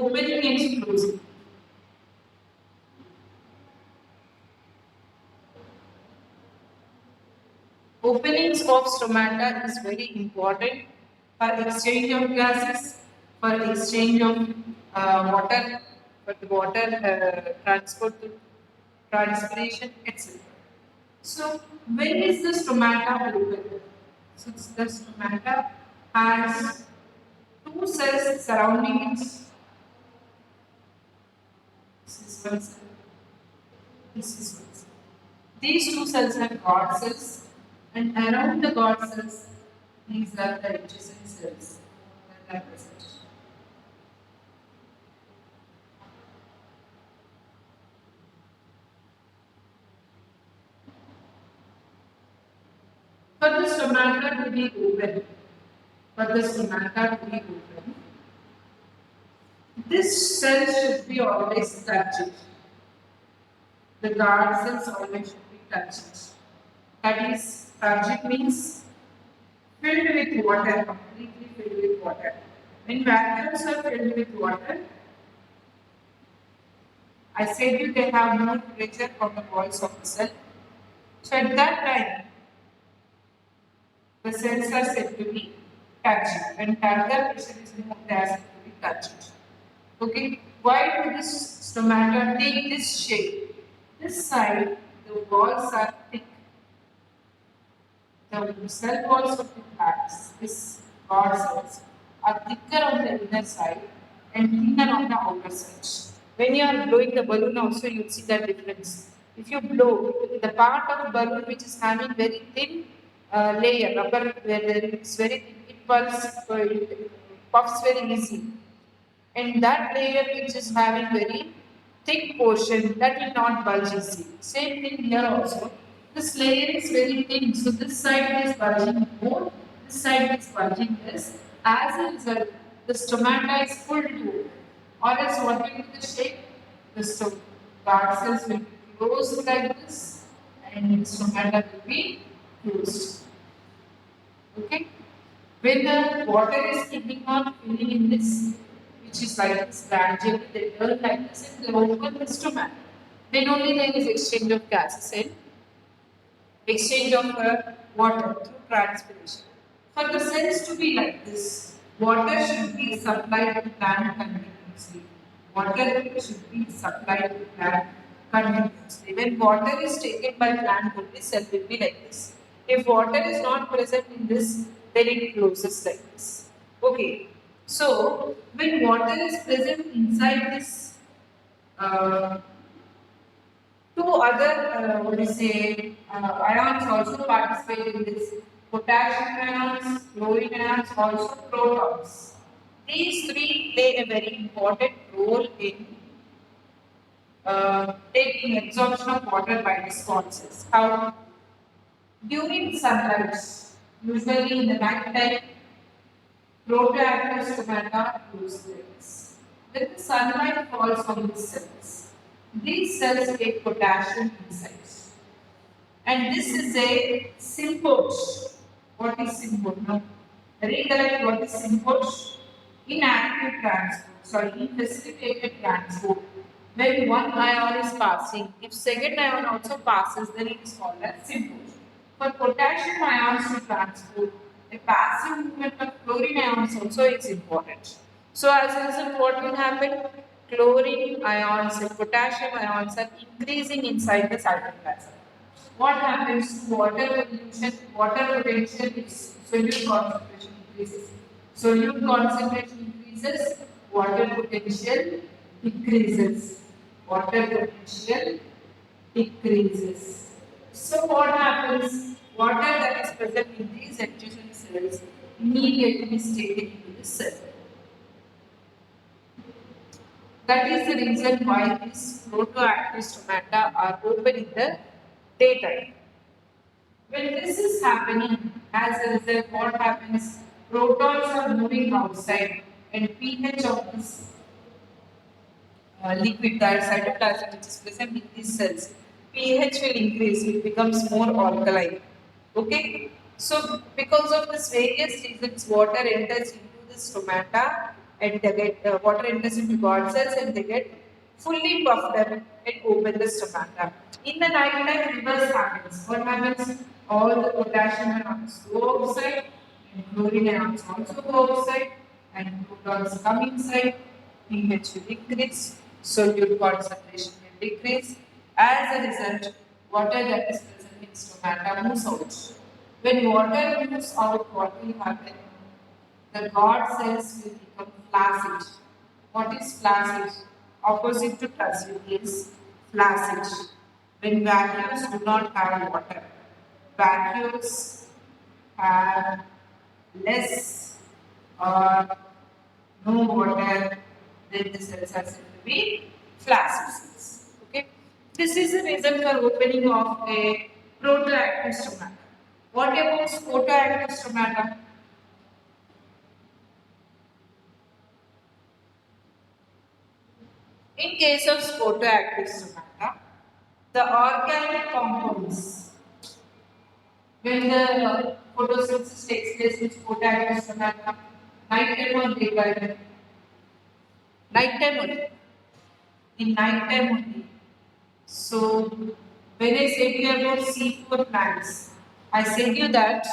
opening and closing. Openings of stomata is very important for exchange of gases, for exchange of water, for the water transport to transpiration, etc. So, when is the stomata open? So, the stomata has two cells surrounding it. This is one cell. This is one cell. These two cells are God cells, and around the God cells, these are the adjacent cells that are present. For the stomata to be open, this cell should be always touched. The guard cells always should be touched. That is, touched means filled with water, completely filled with water. When vacuums are filled with water, I said you can have more pressure on the walls of the cell. So at that time, the cells are said to be touched, and further pressure is more, they are said to be touched. Okay, why do this stomata take this shape? This side, the walls are thick. The cell walls of the plants, this God cells, are thicker on the inner side and thinner on the outer side. When you are blowing the balloon, also you see that difference. If you blow, the part of the balloon which is having very thin layer, rubber, where it's very thin, it puffs very easy, and that layer which is having very thick portion, that will not bulge easily. Same thing here also. This layer is very thin, so this side is bulging more, this side is bulging less. As a result, the stomata is pulled to, or else what will be the shape? The guard cells will be closed like this, and the stomata will be closed. Okay? When the water is keeping on filling in this, which is like this gradually, they turn like this and they open the stomach. Then only there is exchange of gases and exchange of water through transpiration. For the cells to be like this, water should be supplied to plant continuously. Water should be supplied to plant continuously. When water is taken by plant only, cell will be like this. If water is not present in this, then it closes like this. Okay. So when water is present inside this uh, two other, what do you say, ions also participate in this. Potassium ions, chlorine ions, also protons. These three play a very important role in taking absorption of water by responses. How? During sunrise, usually in the night time, protoactive stomata lose rays. When the sunlight falls on these cells take potassium inside. And this is a symbiote. What is symbiote? Now, recollect what is symbiote? Inactive transport, sorry, in facilitated transport. When one ion is passing, if second ion also passes, then it is called as symbiote. For potassium ions to transport, a passive movement of chlorine ions also is important. So as a result, what will happen? Chlorine ions and potassium ions are increasing inside the cytoplasm. What happens to water pollution? Water potential is solute concentration increases. Solute concentration increases, water potential decreases. Water potential decreases. So what happens? Water that is present in these adjacent cells immediately is taken into the cell. That is the reason why these protoactive stomata are open in the daytime. When this is happening, as a result, what happens? Protons are moving outside, and pH of this liquid, that cytoplasm which is present in these cells, pH will increase, it becomes more alkaline. Okay? So, because of this various reasons, water enters into the stomata and they get water enters into God cells and they get fully puffed up and open the stomata. In the night time, reverse happens. What happens? All the potassium ions go outside and chlorine ions also go outside and protons come inside. pH will increase, solute concentration will decrease. As a result, water that is present in stomata moves out. When water moves out, what will happen? The God cells will become flaccid. What is flaccid? Opposite to turgid is flaccid. When vacuoles do not have water, vacuoles have less or no water, then the cells are said to be flaccid cells. Okay, this is the reason for opening of a protoactive stomata. What about photoactive stomata? In case of photoactive stomata, the organic compounds, when the photosynthesis takes place in photoactive stomata, nighttime or daytime? Nighttime only. In nighttime only. So, when I said you about C4 plants, I said you that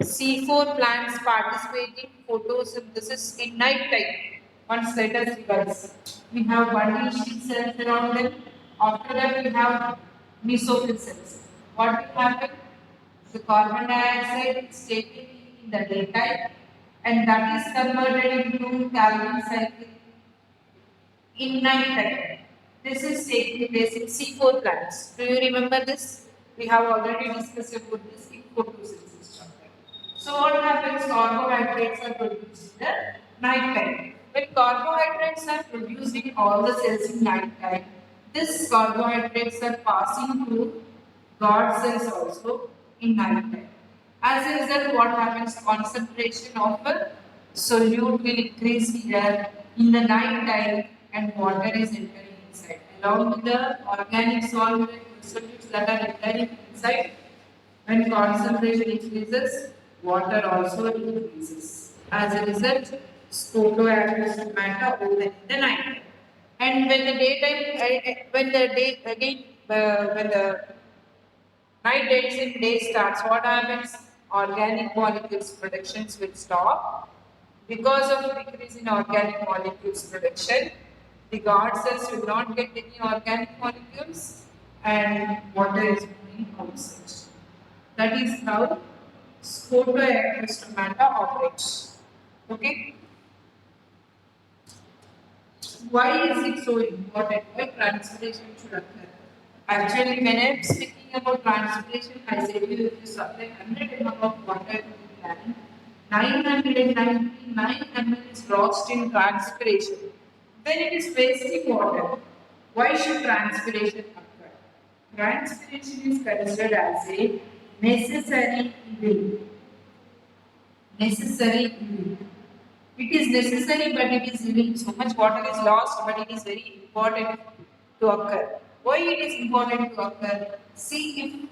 C4 plants participate in photosynthesis in night time. Once let us revise. We have bundle sheet cells around them. After that, we have mesophyll cells. What will happen? The carbon dioxide is taken in the daytime and that is converted into Calvin cycle in night time. This is taking place in C4 plants. Do you remember this? We have already discussed about this in photosynthesis chapter. So what happens? Carbohydrates are produced in the night time. When carbohydrates are produced in all the cells in night time, these carbohydrates are passing through God cells also in night time. As a result, what happens? Concentration of a solute will increase here in the night time and water is entering inside. Along with the organic solutes that are entering inside, when concentration increases, water also increases. As a result, photoactive matter open in the night. And when the daytime, when the day again, when the night ends and day starts, what happens? Organic molecules productions will stop. Because of decrease in organic molecules production, the guard cells will not get any organic molecules and water is moving outside. That is how photoactive stomata operates. Okay? Why is it so important? Why transpiration should occur? Actually, when I am speaking about transpiration, I said you if you supply 100 ml of water to the plant, 999 ml is lost in transpiration. Then it is wasting water. Why should transpiration occur? Transpiration is considered as a necessary evil. Necessary evil. It is necessary, but it is evil. So much water is lost, but it is very important to occur. Why it is important to occur? See, if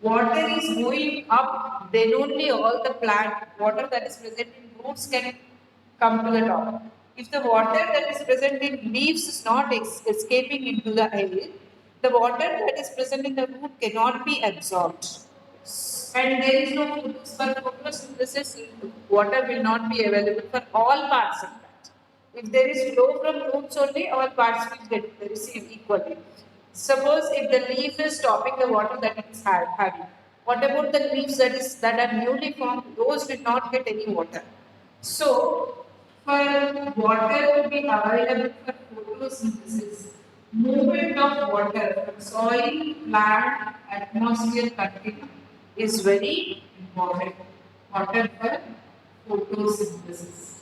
water is going up, then only all the plant water that is present in roots can come to the top. If the water that is present in leaves is not escaping into the air, the water that is present in the root cannot be absorbed. And there is no photosynthesis, water will not be available for all parts of that. If there is flow from roots only, all parts will get receive equally. Suppose if the leaf is stopping the water that it is having, what about the leaves that are newly formed? Those will not get any water. So, for water to be available for photosynthesis, movement of water from soil, plant, atmosphere continuum is very important. Water for photosynthesis.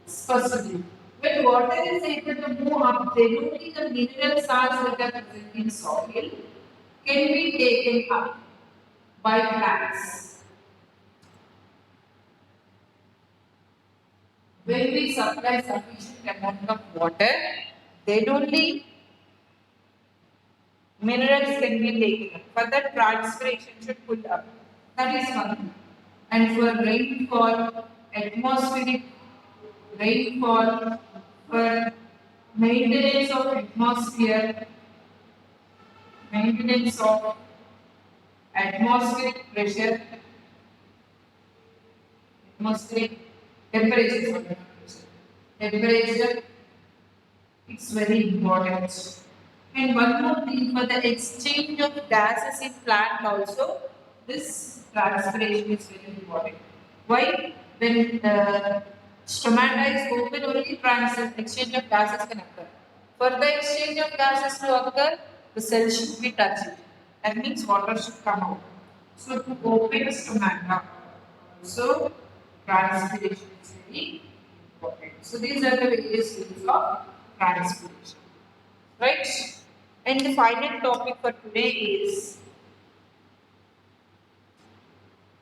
Firstly, when water is able to move up, then only the mineral salts that are present in soil can be taken up by plants. When we supply sufficient amount of water, then only minerals can be taken up. For that, transpiration should put up. That is one thing. And for rainfall, atmospheric rainfall, for maintenance of atmosphere, maintenance of atmospheric pressure, atmospheric temperature, sorry, not pressure. Temperature, it's very important. And one more thing, for the exchange of gases in plant also, this transpiration is very important. Why? When the stomata is open, only exchange of gases can occur. For the exchange of gases to occur, the cell should be touching. That means water should come out. So to open stomata, so transpiration is very important. So these are the various uses of transpiration. Right? And the final topic for today is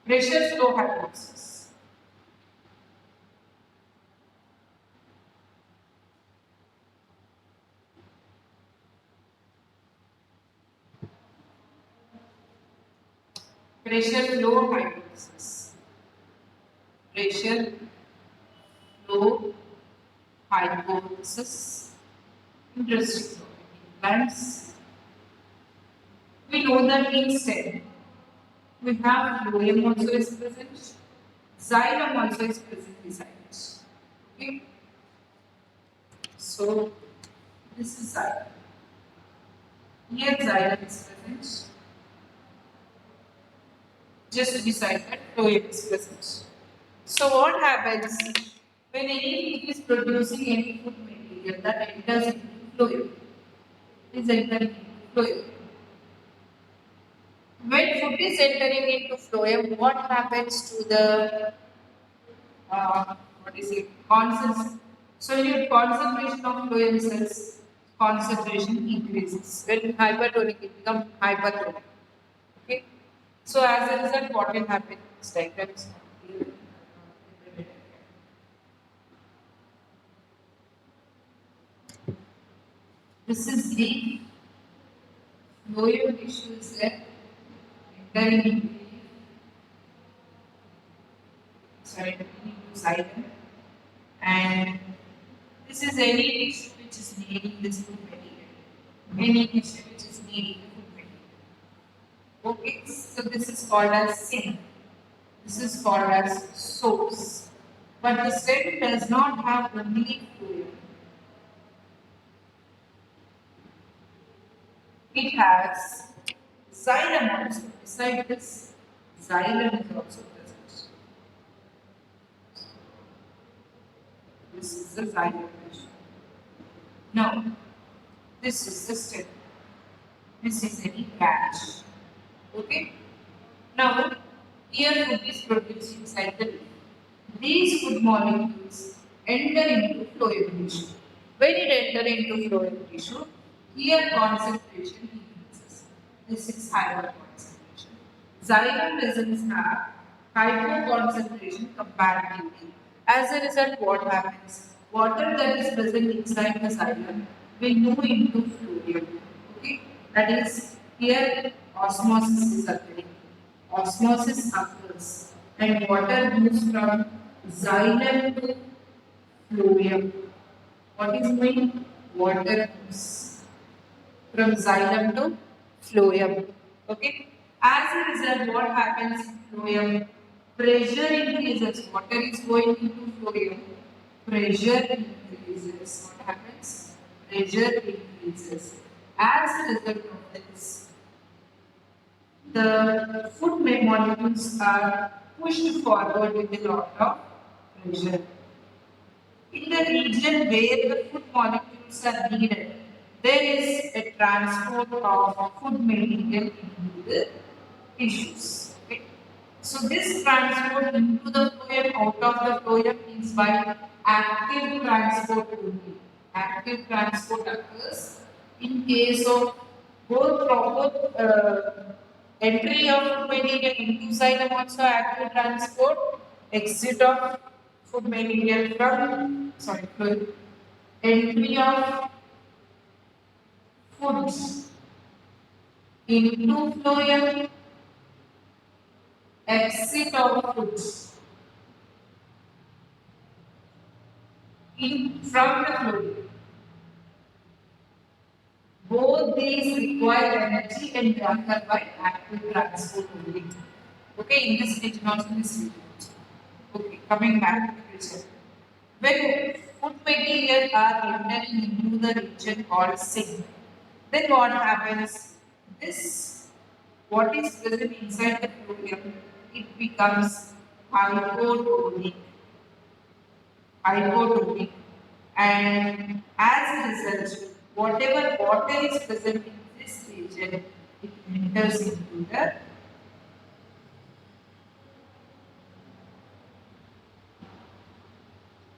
pressure flow hypothesis. Pressure flow hypothesis. Pressure flow hypothesis. Interesting topic. Plants. We know that in cell we have phloem also is present. Xylem also is present beside it. Okay. So this is xylem. Here xylem is present. Just beside that phloem is present. So what happens when any food is producing any food material that enters into phloem? Is entering into phloem. When food is entering into phloem, what happens to the what is it? Solute concentration of phloem cells concentration increases. When hypertonic, it becomes hypertonic. Okay. So as a result, what will happen? This diagram is not clear. This is the phloem tissue cell entering into xylem, and this is any tissue which is needing this food material. Any tissue which is needing the food material. Okay, so this is called as sink. This is called as source. But the cell does not have only fluid. It has xylem also. Beside this, xylem is also present. This is the xylem tissue. Now, this is the stem. This is any branch. Okay? Now, here food is produced inside the leaf. These food molecules enter into phloem tissue. When it enter into phloem tissue, here concentration increases. This is higher concentration. Xylem vessels have higher concentration comparatively. As a result, what happens? Water that is present inside the xylem will move into phloem. Okay, that is here osmosis is occurring. Osmosis occurs and water moves from xylem to phloem. What is moving? Water moves from xylem to phloem. Okay. As a result, what happens in phloem? Pressure increases. Water is going into phloem. Pressure increases. What happens? Pressure increases. As a result of this, the food molecules are pushed forward with a lot of pressure. In the region where the food molecules are needed, there is a transport of food material into the tissues. Okay? So this transport into the phloem, out of the phloem is by active transport only. Active transport occurs in case of both entry of food material into xylem also active transport, exit of food material from fluid, entry of foods into phloem, exit of foods from the fluid. Both these require energy and they occur by active transport only. Okay, in this region also, this region also. Okay, coming back to the picture. When food materials are entering into the region called sink, then what happens? This, what is present inside the fluid, it becomes hypotonic, hypotonic, and as a result, whatever water is present in this region, it enters into the,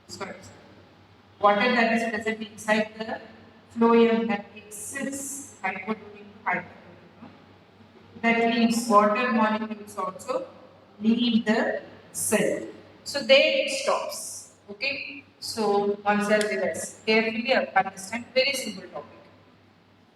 sorry, water that is present inside the phloem that exits hypotonic to hypertonic. That leaves water molecules also leave the cell. So there it stops. Okay. So one cell reverse. Carefully understand. Very simple topic.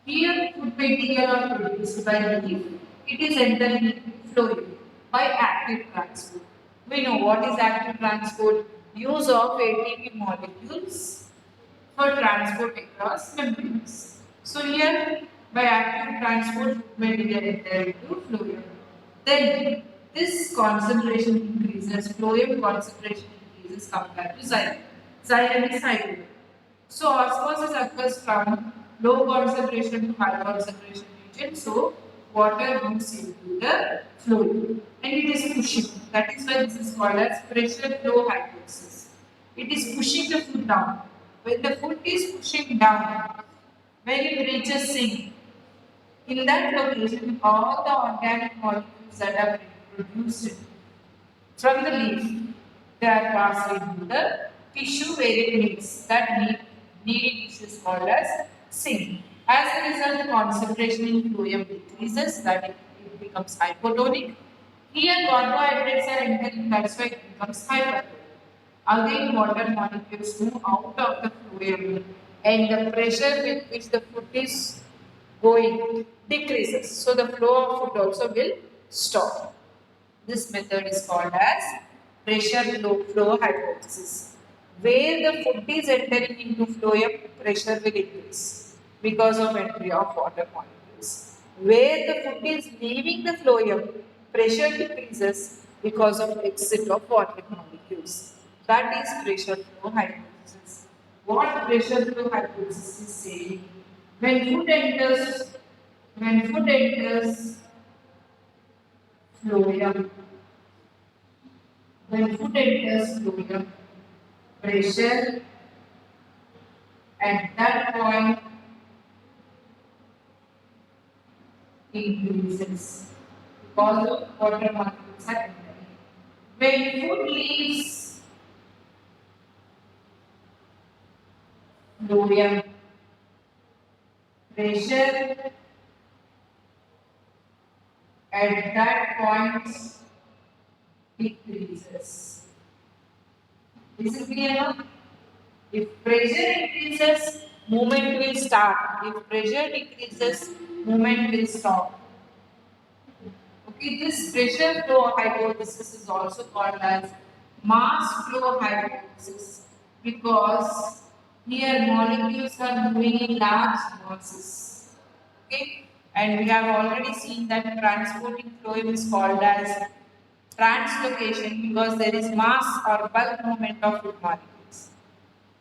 Here food material are produced by leaf. It is entering into phloem by active transport. We know what is active transport. Use of ATP molecules for transport across membranes. So here by active transport material enter into phloem. Then this concentration increases, phloem concentration increases compared to xylem. Xylem is hydrogen. So osmosis occurs from low concentration to high concentration region. So water moves into the fluid and it is pushing. That is why this is called as pressure flow hypothesis. It is pushing the food down. When the food is pushing down, when it reaches sink, in that location, all the organic molecules that are produced from the leaf, they are passed into the tissue where it meets. That needy tissue is called as sink. As a result, the concentration in phloem decreases, that it becomes hypotonic. Here, carbohydrates are entering, that's why it becomes hypertonic. Again, water molecules move out of the phloem and the pressure with which the food is going decreases. So, the flow of food also will stop. This method is called as pressure flow hypothesis. Where the food is entering into phloem, pressure will increase because of entry of water molecules. Where the food is leaving the phloem, pressure decreases because of exit of water molecules. That is pressure flow hypothesis. What pressure flow hypothesis is saying? When food enters, when food enters phloem, when food enters phloem, pressure at that point increases because of water molecules are entering. When food leaves phloem, pressure at that point decreases. Is it clear now? If pressure increases, movement will start. If pressure decreases, movement will stop. Okay, this pressure flow hypothesis is also called as mass flow hypothesis because here molecules are moving in large masses. Okay, and we have already seen that transporting phloem is called as translocation because there is mass or bulk movement of fluid molecules.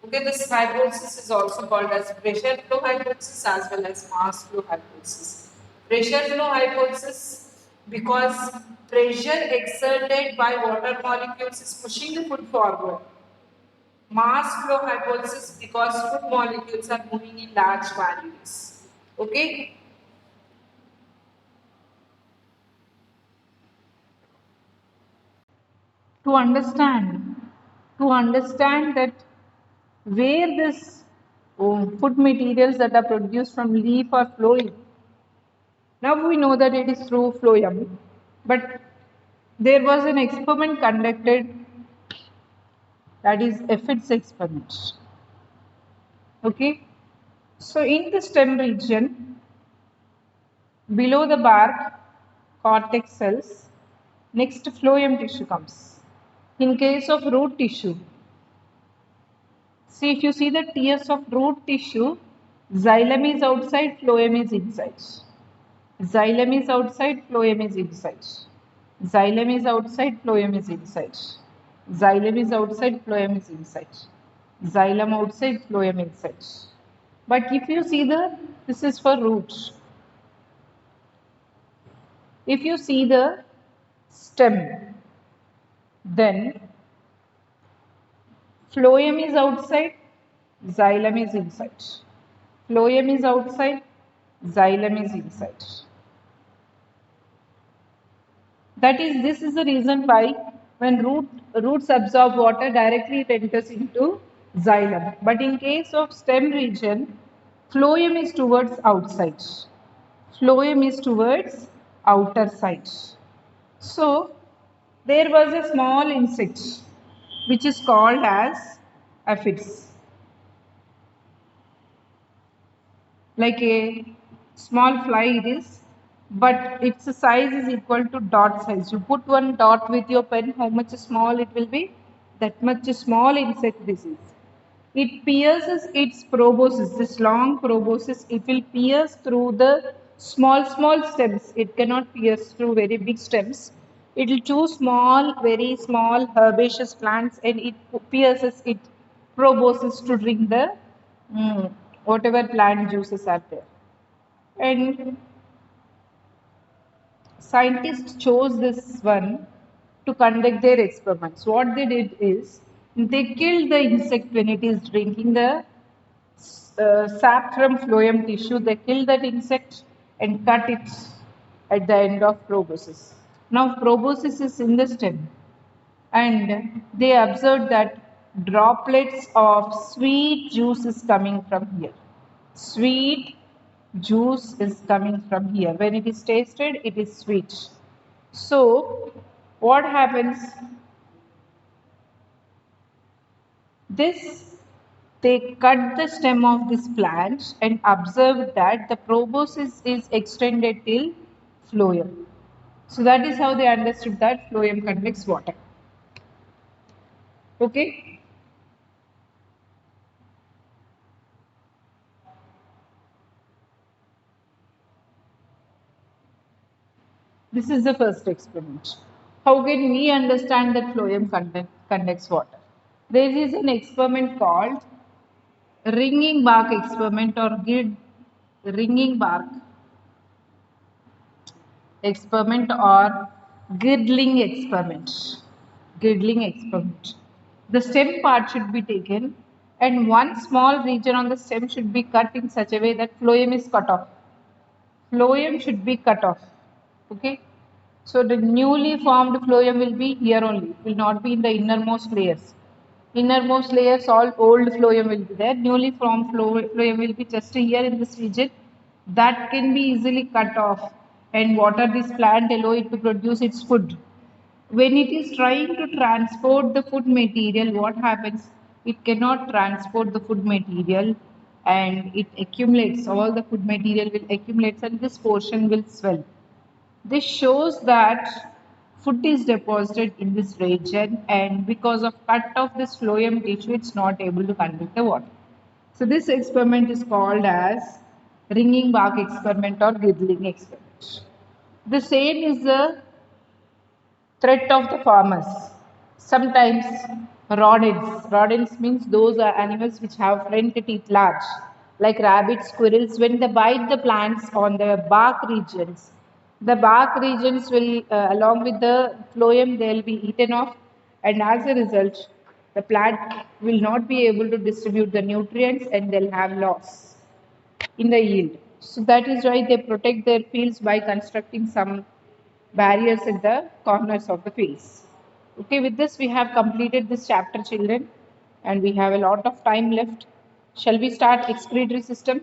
Okay, this hypothesis is also called as pressure flow hypothesis as well as mass flow hypothesis. Pressure flow hypothesis because pressure exerted by water molecules is pushing the food forward. Mass flow hypothesis because food molecules are moving in large quantities. Okay. To understand that where this food materials that are produced from leaf are flowing. Now we know that it is through phloem, but there was an experiment conducted, that is Efford's experiment. Okay, so in the stem region, below the bark, cortex cells, next phloem tissue comes. In case of root tissue, See, if you see the tiers of root tissue, xylem is outside, phloem is inside. Xylem is outside, phloem is inside. Xylem is outside, phloem is inside. Xylem is outside, phloem is inside. Xylem outside, phloem inside. But if you see this is for roots. If you see the stem, then phloem is outside, xylem is inside. Phloem is outside, xylem is inside. This is the reason why when roots absorb water directly it enters into xylem. But in case of stem region, phloem is towards outside. Phloem is towards outer side. So there was a small insect which is called as aphids. Like a small fly it is, but its size is equal to dot size. You put one dot with your pen, how much small it will be? That much small insect this is. It pierces its proboscis, this long proboscis, it will pierce through the small stems. It cannot pierce through very big stems. It will choose small, very small herbaceous plants and it pierces its proboscis to drink the whatever plant juices are there. And scientists chose this one to conduct their experiments. What they did is they killed the insect when it is drinking the sap from phloem tissue. They killed that insect and cut it at the end of proboscis. Now proboscis is in the stem, and they observed that droplets of sweet juice is coming from here. Sweet juice is coming from here. When it is tasted, it is sweet. So, what happens? They cut the stem of this plant and observed that the proboscis is extended till phloem. So that is how they understood that phloem conducts water. Okay. This is the first experiment. How can we understand that phloem conducts water? There is an experiment called ringing bark experiment or ringing bark experiment or girdling experiment. Girdling experiment. The stem part should be taken and one small region on the stem should be cut in such a way that phloem is cut off. Phloem should be cut off. Okay. So the newly formed phloem will be here only, will not be in the innermost layers. Innermost layers, all old phloem will be there. Newly formed phloem will be just here in this region. That can be easily cut off and water this plant, allow it to produce its food. When it is trying to transport the food material, what happens? It cannot transport the food material and it accumulates. All the food material will accumulate and this portion will swell. This shows that food is deposited in this region and because of cut of this phloem tissue, it's not able to conduct the water. So this experiment is called as ringing bark experiment or girdling experiment. The same is the threat of the farmers. Sometimes rodents means those are animals which have front teeth large, like rabbits, squirrels. When they bite the plants on the bark regions, the bark regions will, along with the phloem, they will be eaten off, and as a result, the plant will not be able to distribute the nutrients and they'll have loss in the yield. So that is why they protect their fields by constructing some barriers at the corners of the fields. Okay, with this we have completed this chapter, children, and we have a lot of time left. Shall we start excretory system?